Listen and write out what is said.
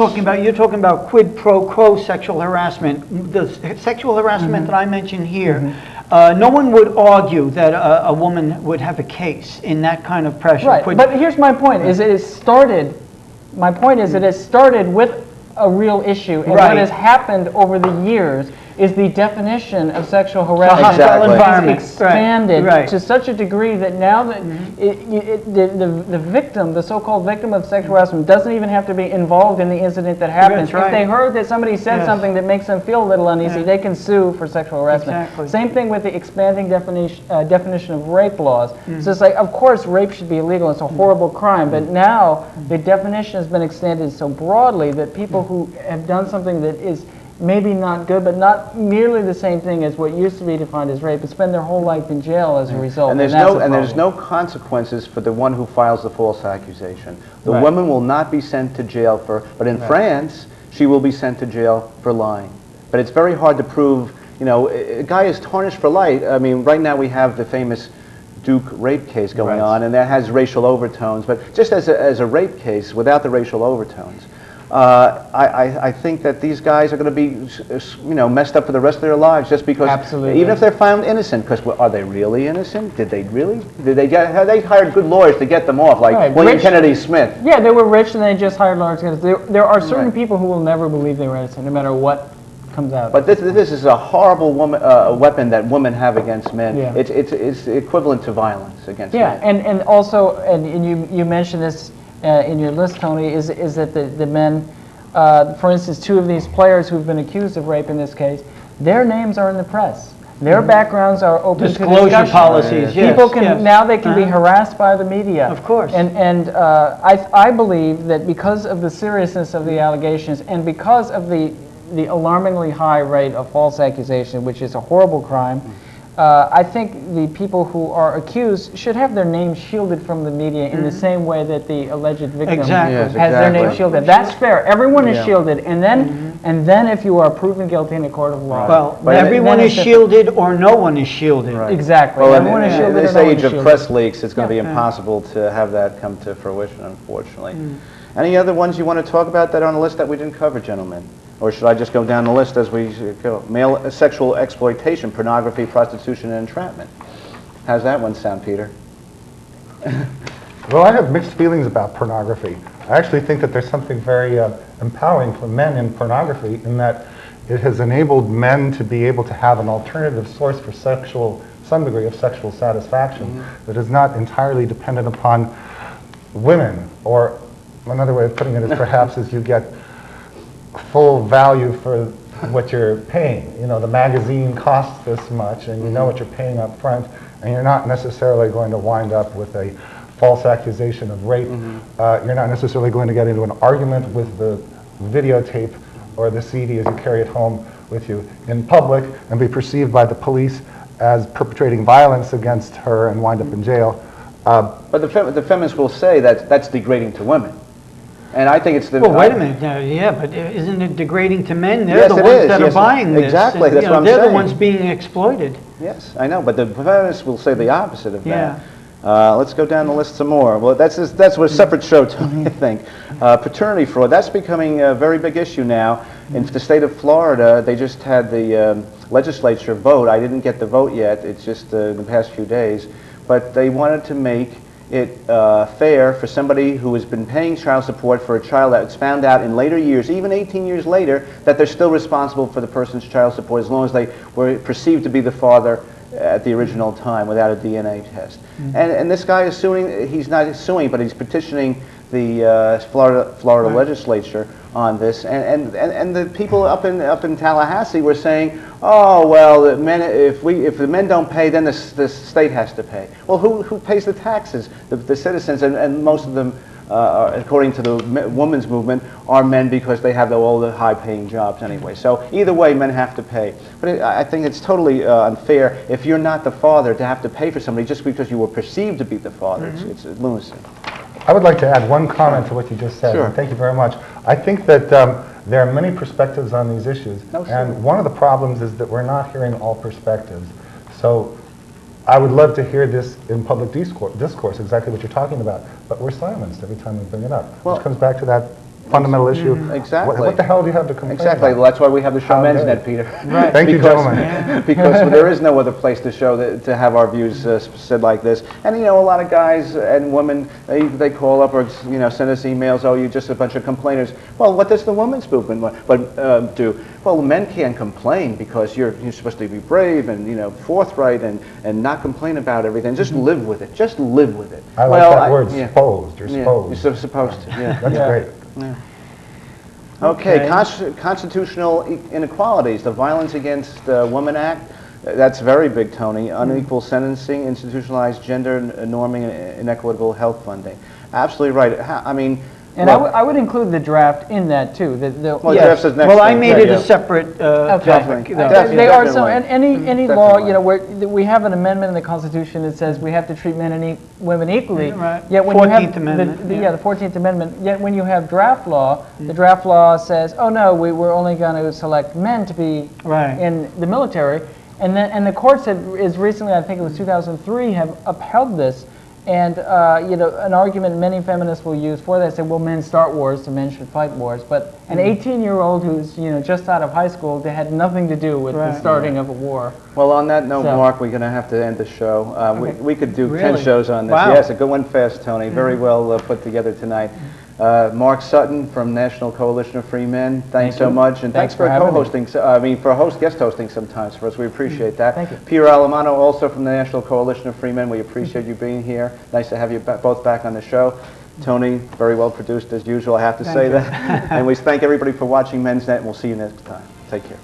talking about quid pro quo sexual harassment. The sexual harassment that I mentioned here, no one would argue that a woman would have a case in that kind of pressure. Right, but here's my point, is it has started, my point is it has started with a real issue, and what has happened over the years is the definition of sexual harassment has expanded to such a degree that now that the victim, the so-called victim of sexual harassment, doesn't even have to be involved in the incident that happens. If they heard that somebody said something that makes them feel a little uneasy, they can sue for sexual harassment. Same thing with the expanding definition of rape laws. So it's like, of course, rape should be illegal. It's a horrible crime, but now the definition has been extended so broadly that people who have done something that is maybe not good, but not merely the same thing as what used to be defined as rape, but spend their whole life in jail as a result. And there's no consequences for the one who files the false accusation. The woman will not be sent to jail but in France, she will be sent to jail for lying. But it's very hard to prove, you know, a guy is tarnished for life. I mean, right now we have the famous Duke rape case going on, and that has racial overtones, but just as a rape case without the racial overtones. I think that these guys are going to be, you know, messed up for the rest of their lives just because, even if they're found innocent, because are they really innocent? Did they really? Have they hired good lawyers to get them off, like William Kennedy Smith? Yeah, they were rich and they just hired lawyers. There are certain people who will never believe they were innocent, no matter what comes out. But this is a horrible weapon that women have against men. Yeah. It's equivalent to violence against men. And also, and you mentioned this in your list, Tony, is that the men, for instance, two of these players who've been accused of rape in this case, their names are in the press. Their backgrounds are open to discussion. Disclosure policies, People can now they can be harassed by the media. Of course. And I believe that because of the seriousness of the allegations and because of the alarmingly high rate of false accusation, which is a horrible crime, I think the people who are accused should have their names shielded from the media in the same way that the alleged victim has their name shielded. That's fair. Everyone is shielded, and then if you are proven guilty in a court of law, well, everyone is shielded or no one is shielded. Exactly. Well, everyone is shielded. In this age of press leaks, it's going to be impossible to have that come to fruition, unfortunately. Any other ones you want to talk about that are on the list that we didn't cover, gentlemen? Or should I just go down the list as we go? Male sexual exploitation, pornography, prostitution, and entrapment. How's that one sound, Peter? Well, I have mixed feelings about pornography. I actually think that there's something very empowering for men in pornography in that it has enabled men to be able to have an alternative source for some degree of sexual satisfaction that is not entirely dependent upon women. Or another way of putting it is perhaps as you get full value for what you're paying. You know, the magazine costs this much, and you know what you're paying up front, and you're not necessarily going to wind up with a false accusation of rape. You're not necessarily going to get into an argument with the videotape or the CD as you carry it home with you in public and be perceived by the police as perpetrating violence against her and wind up in jail. But the feminists will say that that's degrading to women. And I think it's the... Well, wait a minute. Yeah, but isn't it degrading to men? They're the ones that are buying this. Exactly, that's what I'm saying. saying. They're the ones being exploited. Yes, I know, but the feminists will say the opposite of that. Let's go down the list some more. Well, that's a separate show, Tony, I think. Paternity fraud, that's becoming a very big issue now. In the state of Florida, they just had the legislature vote. I didn't get the vote yet. It's just in the past few days. But they wanted to make it fair for somebody who has been paying child support for a child that's found out in later years, even 18 years later, that they're still responsible for the person's child support as long as they were perceived to be the father at the original time without a DNA test. And this guy is suing, he's not suing, but he's petitioning the Florida legislature on this, and the people up in Tallahassee were saying, oh well, the men, if the men don't pay, then the state has to pay. Well, who pays the taxes? The citizens, and most of them, according to the women's movement, are men because they have all the high-paying jobs anyway. So either way, men have to pay. But I think it's totally unfair if you're not the father to have to pay for somebody just because you were perceived to be the father. It's lunacy. I would like to add one comment to what you just said. Sure. And thank you very much. I think that there are many perspectives on these issues. And one of the problems is that we're not hearing all perspectives. So I would love to hear this in public discourse, exactly what you're talking about. But we're silenced every time we bring it up. Well, which comes back to that fundamental issue. Exactly. What the hell do you have to complain Exactly. about? Well, that's why we have the show How dare Mensnet, you. Peter. Right. Thank you, Because- gentlemen. Because there is no other place to show that, to have our views said like this. And you know, a lot of guys and women, they call up or send us emails. Oh, you're just a bunch of complainers. Well, what does the women's movement do? Well, men can't complain because you're supposed to be brave and forthright and not complain about everything. Just live with it. Just live with it. I like that word, supposed. You're supposed. You're supposed to. Yeah. That's great. Yeah. Okay, constitutional inequalities, the Violence Against Women Act, that's very big, Tony. Unequal sentencing, institutionalized gender norming, and inequitable health funding. Absolutely right. I mean, And I would include the draft in that too. well, Yes. draft says next Well, I thing. made it Yeah. a separate topic. Definitely. though. Definitely. They are so, and any law, Definitely. where we have an amendment in the Constitution that says we have to treat men and women equally. Right. Yet when you 14th have Amendment, the yeah. 14th Amendment. Yet when you have draft law, the draft law says, oh no, we're only going to select men to be Right. in the military, and the courts is recently, I think it was 2003, have upheld this. And an argument many feminists will use for that, say, well, men start wars, so men should fight wars. But an 18-year-old who's just out of high school, they had nothing to do with the starting of a war. Well, on that note, So- Mark, we're going to have to end the show. We could do 10 Really? shows on this. Wow. Yes, it went fast, Tony. Very well put together tonight. Mark Sutton from National Coalition of Free Men, thanks so much. And thanks for having me. co-hosting, guest hosting sometimes for us. We appreciate that. Thank you. Peter Allemano, also from the National Coalition of Free Men. We appreciate you being here. Nice to have you both back on the show. Tony, very well produced as usual, I have to say that. And we thank everybody for watching Mensnet, and we'll see you next time. Take care.